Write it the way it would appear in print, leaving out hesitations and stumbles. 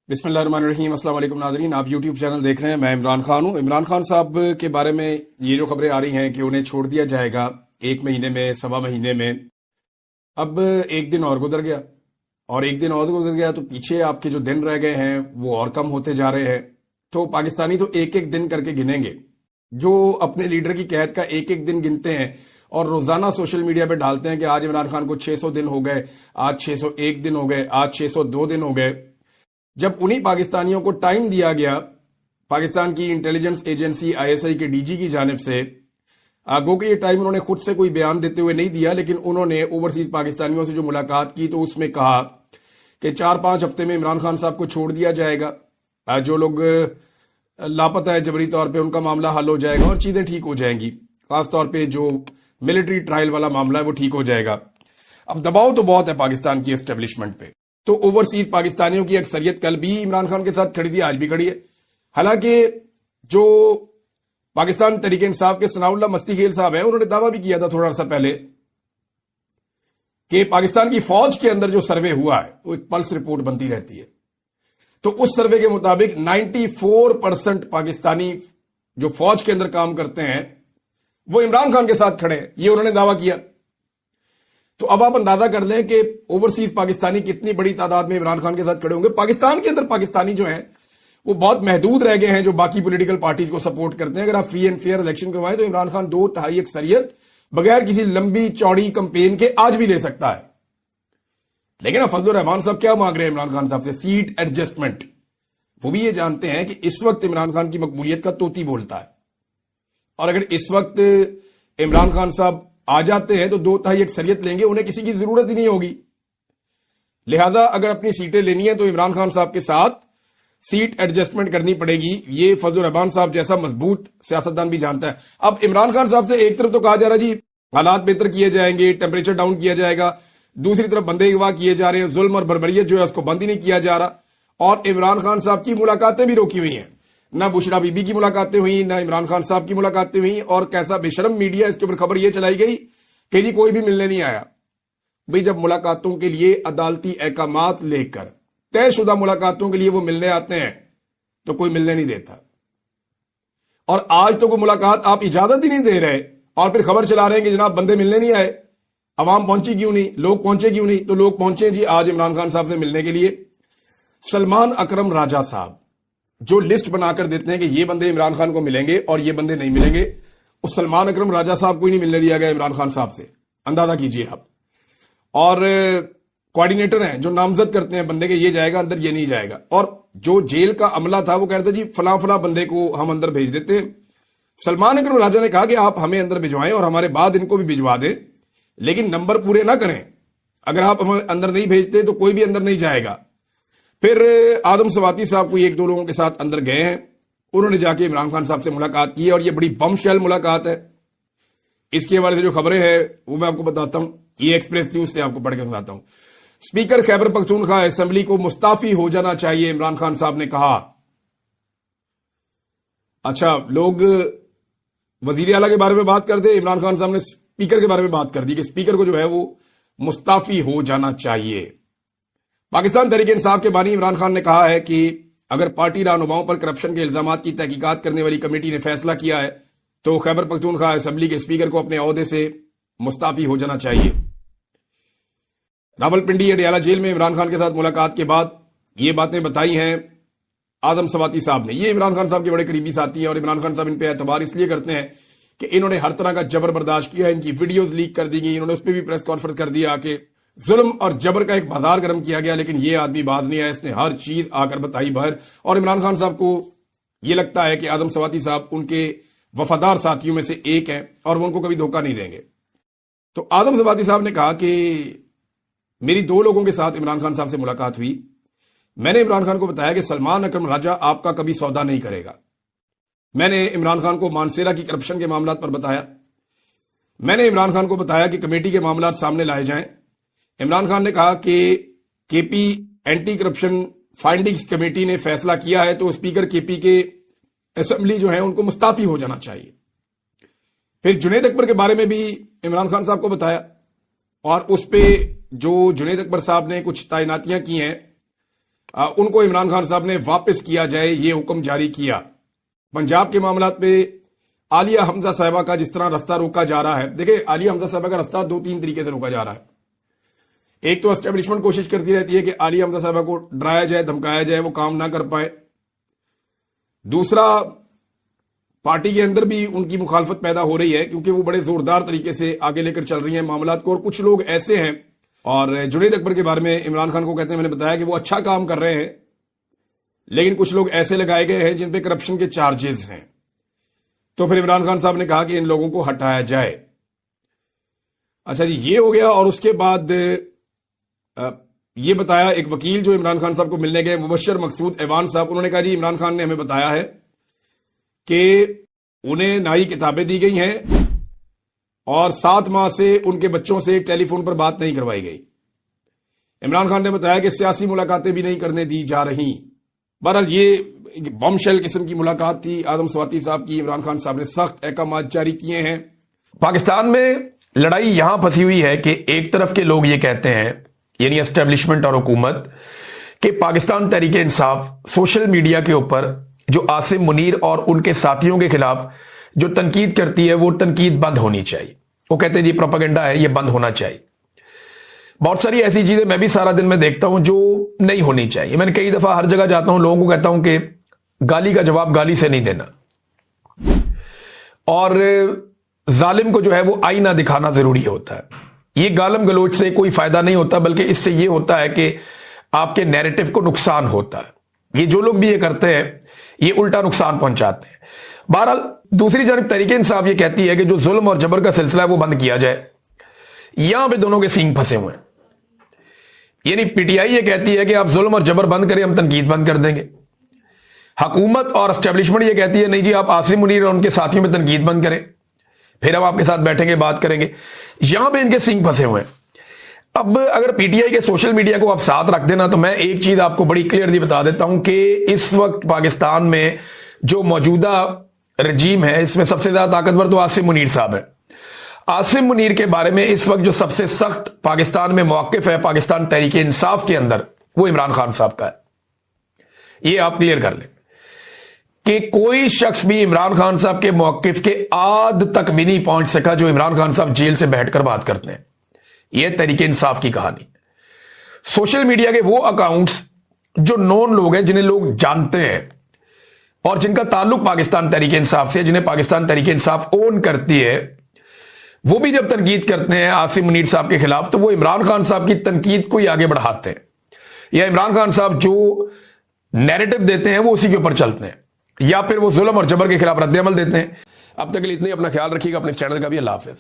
बिस्मिल्लाहिर्रहमानिर्रहीम। अस्सलाम वालेकुम नाज़रीन, आप यूट्यूब चैनल देख रहे हैं। मैं इमरान खान हूं। इमरान खान साहब के बारे में ये जो खबरें आ रही हैं कि उन्हें छोड़ दिया जाएगा 1 महीने में, 1.25 महीने में। अब एक दिन और गुजर गया और एक दिन और गुजर गया तो पीछे आपके जो दिन रह गए हैं वो और कम होते जा रहे हैं। तो पाकिस्तानी तो एक एक दिन करके गिनेंगे, जो अपने लीडर की कैद का एक एक दिन गिनते हैं और रोजाना सोशल मीडिया पे डालते हैं कि आज इमरान खान को 600 दिन हो गए, आज 601 दिन हो गए, आज 602 दिन हो गए। जब उन्हीं पाकिस्तानियों को टाइम दिया गया पाकिस्तान की इंटेलिजेंस एजेंसी आईएसआई के डीजी की जानिब से, गो कि ये टाइम उन्होंने खुद से कोई बयान देते हुए नहीं दिया, लेकिन उन्होंने ओवरसीज पाकिस्तानियों से जो मुलाकात की तो उसमें कहा कि 4-5 हफ्ते में इमरान खान साहब को छोड़ दिया जाएगा, जो लोग लापता है जबरी तौर पे उनका मामला हल हो जाएगा और चीजें ठीक हो जाएंगी। खासतौर पे जो मिलिट्री ट्रायल वाला मामला है वो ठीक हो जाएगा। अब दबाव तो बहुत है पाकिस्तान की एस्टेब्लिशमेंट पे, तो ओवरसीज पाकिस्तानियों की अक्सरियत कल भी इमरान खान के साथ खड़ी थी, आज भी खड़ी है। हालांकि जो पाकिस्तान तहरीक इंसाफ के सनाउल्लाह मस्तीखेल साहब हैं, उन्होंने दावा भी किया था थोड़ा सा पहले कि पाकिस्तान की फौज के अंदर जो सर्वे हुआ है वो एक पल्स रिपोर्ट बनती रहती है, तो उस सर्वे के मुताबिक 94% पाकिस्तानी जो फौज के अंदर काम करते हैं वो इमरान खान के साथ खड़े हैं, ये उन्होंने दावा किया। तो अब आप अंदाजा कर लें कि ओवरसीज पाकिस्तानी कितनी बड़ी तादाद में इमरान खान के साथ खड़े होंगे। पाकिस्तान के अंदर पाकिस्तानी जो हैं वो बहुत महदूद रह गए हैं जो बाकी पॉलिटिकल पार्टीज को सपोर्ट करते हैं। अगर आप फ्री एंड फेयर इलेक्शन करवाएं तो इमरान खान 2/3 अक्सरियत बगैर किसी लंबी चौड़ी कंपेन के आज भी ले सकता है। लेकिन अब फजलुर रहमान साहब क्या मांग रहे हैं इमरान खान साहब से? Seat adjustment. वो भी ये जानते हैं कि इस वक्त इमरान खान की मकबूलियत का तोती बोलता है, और अगर इस वक्त इमरान खान साहब आ जाते हैं तो 2/3 अक्सरियत लेंगे, उन्हें किसी की जरूरत ही नहीं होगी। लिहाजा अगर अपनी सीटें लेनी है तो इमरान खान साहब के साथ सीट एडजस्टमेंट करनी पड़ेगी। ये फजलुर रहमान साहब जैसा मजबूत सियासतदान भी जानता है। अब इमरान खान साहब से एक तरफ तो कहा जा रहा है जी हालात बेहतर किए जाएंगे, टेम्परेचर डाउन किया जाएगा, दूसरी तरफ बंदे अगवा किए जा रहे हैं, जुल्म और बर्बरियत जो है उसको बंद ही नहीं किया जा रहा। और इमरान खान साहब की मुलाकातें भी रोकी हुई हैं, ना बुशरा बीबी की मुलाकातें हुई, ना इमरान खान साहब की मुलाकातें हुई। और कैसा बेशरम मीडिया, इसके ऊपर खबर यह चलाई गई कि जी कोई भी मिलने नहीं आया। भाई जब मुलाकातों के लिए अदालती अहकामात लेकर तयशुदा मुलाकातों के लिए वो मिलने आते हैं तो कोई मिलने नहीं देता, और आज तो कोई मुलाकात आप इजाजत ही नहीं दे रहे और फिर खबर चला रहे हैं कि जनाब बंदे मिलने नहीं आए। अवाम पहुंची क्यों नहीं, लोग पहुंचे क्यों नहीं? तो लोग पहुंचे जी आज इमरान खान साहब से मिलने के लिए। सलमान अकरम राजा साहब जो लिस्ट बनाकर देते हैं कि ये बंदे इमरान खान को मिलेंगे और ये बंदे नहीं मिलेंगे, उस सलमान अकरम राजा साहब को ही नहीं मिलने दिया गया इमरान खान साहब से, अंदाजा कीजिए आप। और कोऑर्डिनेटर हैं जो नामजद करते हैं बंदे के, ये जाएगा अंदर, ये नहीं जाएगा। और जो जेल का अमला था वो कहता जी फला फला बंदे को हम अंदर भेज देते हैं। सलमान अकरम राजा ने कहा कि आप हमें अंदर भिजवाएं और हमारे बाद इनको भी भिजवा दें, लेकिन नंबर पूरे ना करें। अगर आप हमें अंदर नहीं भेजते तो कोई भी अंदर नहीं जाएगा। फिर आदम सवाती साहब कोई 1-2 लोगों के साथ अंदर गए हैं, उन्होंने जाके इमरान खान साहब से मुलाकात की और ये बड़ी बमशेल मुलाकात है। इसके हवाले से जो खबरें हैं वो मैं आपको बताता हूं, ये एक्सप्रेस न्यूज से आपको पढ़ के सुनाता हूं। स्पीकर खैबर पख्तूनख्वा असेंबली को मुस्ताफी हो जाना चाहिए, इमरान खान साहब ने कहा। अच्छा, लोग वजीर आला के बारे में बात करते, इमरान खान साहब ने स्पीकर के बारे में बात कर दी कि स्पीकर को जो है वो मुस्ताफी हो जाना चाहिए। पाकिस्तान तहरीक इंसाफ के बानी इमरान खान ने कहा है कि अगर पार्टी रहनुमाओं पर करप्शन के इल्जामात की तहकीकात करने वाली कमेटी ने फैसला किया है तो खैबर पख्तूनख्वा असेंबली के स्पीकर को अपने ओहदे से मुस्ताफी हो जाना चाहिए। रावलपिंडी अडियाला जेल में इमरान खान के साथ मुलाकात के बाद ये बातें बताई हैं आदम सवाती साहब ने। ये इमरान खान साहब के बड़े करीबी साथी हैं और इमरान खान साहब इन पे एतबार इसलिए करते हैं कि इन्होंने हर तरह का जबर बर्दाश्त किया है। इनकी वीडियोज लीक कर दी गई, इन्होंने उस पर भी प्रेस कॉन्फ्रेंस कर दिया कि जुल्म और जबर का एक बाजार गर्म किया गया, लेकिन ये आदमी बाज नहीं आया, इसने हर चीज आकर बताई बाहर। और इमरान खान साहब को ये लगता है कि आदम सवाती साहब उनके वफादार साथियों में से एक हैं और वो उनको कभी धोखा नहीं देंगे। तो आदम सवाती साहब ने कहा कि मेरी 2 लोगों के साथ इमरान खान साहब से मुलाकात हुई। मैंने इमरान खान को बताया कि सलमान अकरम राजा आपका कभी सौदा नहीं करेगा। मैंने इमरान खान को मानसेरा की करप्शन के मामला पर बताया। मैंने इमरान खान को बताया कि कमेटी के मामला सामने लाए जाएं। इमरान खान ने कहा कि KP anti corruption findings committee ने फैसला किया है तो स्पीकर केपी के असेंबली जो है उनको मुस्ताफी हो जाना चाहिए। फिर जुनैद अकबर के बारे में भी इमरान खान साहब को बताया और उस पे जो जुनैद अकबर साहब ने कुछ तैनातियां की हैं उनको इमरान खान साहब ने वापस किया जाए, ये हुक्म जारी किया। पंजाब के मामलात पे आलिया हमजा साहिबा का जिस तरह रास्ता रोका जा रहा है, देखिए आलिया हमजा साहिबा का रास्ता 2-3 तरीके से रोका जा रहा है। एक तो एस्टेब्लिशमेंट कोशिश करती रहती है कि आलिया हमजा साहिबा को डराया जाए, धमकाया जाए, वो काम ना कर पाए। दूसरा, पार्टी के अंदर भी उनकी मुखालफत पैदा हो रही है क्योंकि वो बड़े जोरदार तरीके से आगे लेकर चल रही हैं मामलात को। और कुछ लोग ऐसे हैं, और जुनैद अकबर के बारे में इमरान खान को कहते हैं, मैंने बताया कि वो अच्छा काम कर रहे हैं, लेकिन कुछ लोग ऐसे लगाए गए हैं जिन पे करप्शन के चार्जेस हैं। तो फिर इमरान खान साहब ने कहा कि इन लोगों को हटाया जाए। अच्छा जी, ये हो गया। और उसके बाद ये बताया एक वकील जो इमरान खान साहब को मिलने गए, मुबशर मकसूद ऐवान साहब, उन्होंने कहा जी इमरान खान ने हमें बताया है कि उन्हें नई किताबें दी गई हैं और 7 माह से उनके बच्चों से टेलीफोन पर बात नहीं करवाई गई। इमरान खान ने बताया कि सियासी मुलाकातें भी नहीं करने दी जा रही। बहरहाल ये बॉम्बशेल किस्म की मुलाकात थी आदम स्वाति साहब की। इमरान खान साहब ने सख्त अहकाम जारी किए हैं। पाकिस्तान में लड़ाई यहां फंसी हुई है कि एक तरफ के लोग ये कहते हैं, यानी एस्टेब्लिशमेंट और हुकूमत, कि पाकिस्तान तहरीक इंसाफ सोशल मीडिया के ऊपर जो आसिम मुनीर और उनके साथियों के खिलाफ जो तनकीद करती है वो तनकीद बंद होनी चाहिए। वो कहते हैं ये प्रोपेगेंडा है, ये बंद होना चाहिए। बहुत सारी ऐसी चीजें मैं भी सारा दिन में देखता हूं जो नहीं होनी चाहिए। मैंने कई दफा हर जगह जाता हूं, लोगों को कहता हूं कि गाली का जवाब गाली से नहीं देना, और जालिम को जो है वो आईना दिखाना जरूरी होता है। ये गालम गलोच से कोई फायदा नहीं होता, बल्कि इससे ये होता है कि आपके नैरेटिव को नुकसान होता है। ये जो लोग भी ये करते हैं ये उल्टा नुकसान पहुंचाते हैं। बहरहाल दूसरी जानब तहरीक इंसाफ ये कहती है कि जो जुल्म और जबर का सिलसिला है वो बंद किया जाए। यहां पे दोनों के सींग फंसे हुए हैं। यानी पीटीआई ये कहती है कि आप जुल्म और जबर बंद करें, हम तनकीद बंद कर देंगे। हुकूमत और एस्टेब्लिशमेंट ये कहती है नहीं जी, आप आसिम मुनीर और उनके साथियों में तनकीद बंद करें, फिर हम आपके साथ बैठेंगे, बात करेंगे। यहां पे इनके सींग फंसे हुए हैं। अब अगर पीटीआई के सोशल मीडिया को आप साथ रख देना, तो मैं एक चीज आपको बड़ी क्लियरली बता देता हूं कि इस वक्त पाकिस्तान में जो मौजूदा रजीम है, इसमें सबसे ज्यादा ताकतवर तो आसिम मुनीर साहब है। आसिम मुनीर के बारे में इस वक्त जो सबसे सख्त पाकिस्तान में मौकिफ है पाकिस्तान तहरीक इंसाफ के अंदर, वो इमरान खान साहब का है। ये आप क्लियर कर लें कि कोई शख्स भी इमरान खान साहब के मौकिफ के आद तक भी नहीं पहुंच सका जो इमरान खान साहब जेल से बैठकर बात करते हैं। यह तहरीक इंसाफ की कहानी। सोशल मीडिया के वो अकाउंट्स जो नॉन लोग हैं, जिन्हें लोग जानते हैं और जिनका ताल्लुक पाकिस्तान तहरीक इंसाफ से, जिन्हें पाकिस्तान तहरीक इंसाफ ओन करती है, वो भी जब तनकीद करते हैं आसिम मुनीर साहब के खिलाफ, तो वो इमरान खान साहब की तनकीद को ही आगे बढ़ाते हैं, या इमरान खान साहब जो नैरेटिव देते हैं वो उसी के ऊपर चलते हैं, या फिर वो जुल्म और जबर के खिलाफ रद्द अमल देते हैं। अब तक के लिए इतने, अपना ख्याल रखिएगा, अपने चैनल का भी। अल्लाह हाफिज।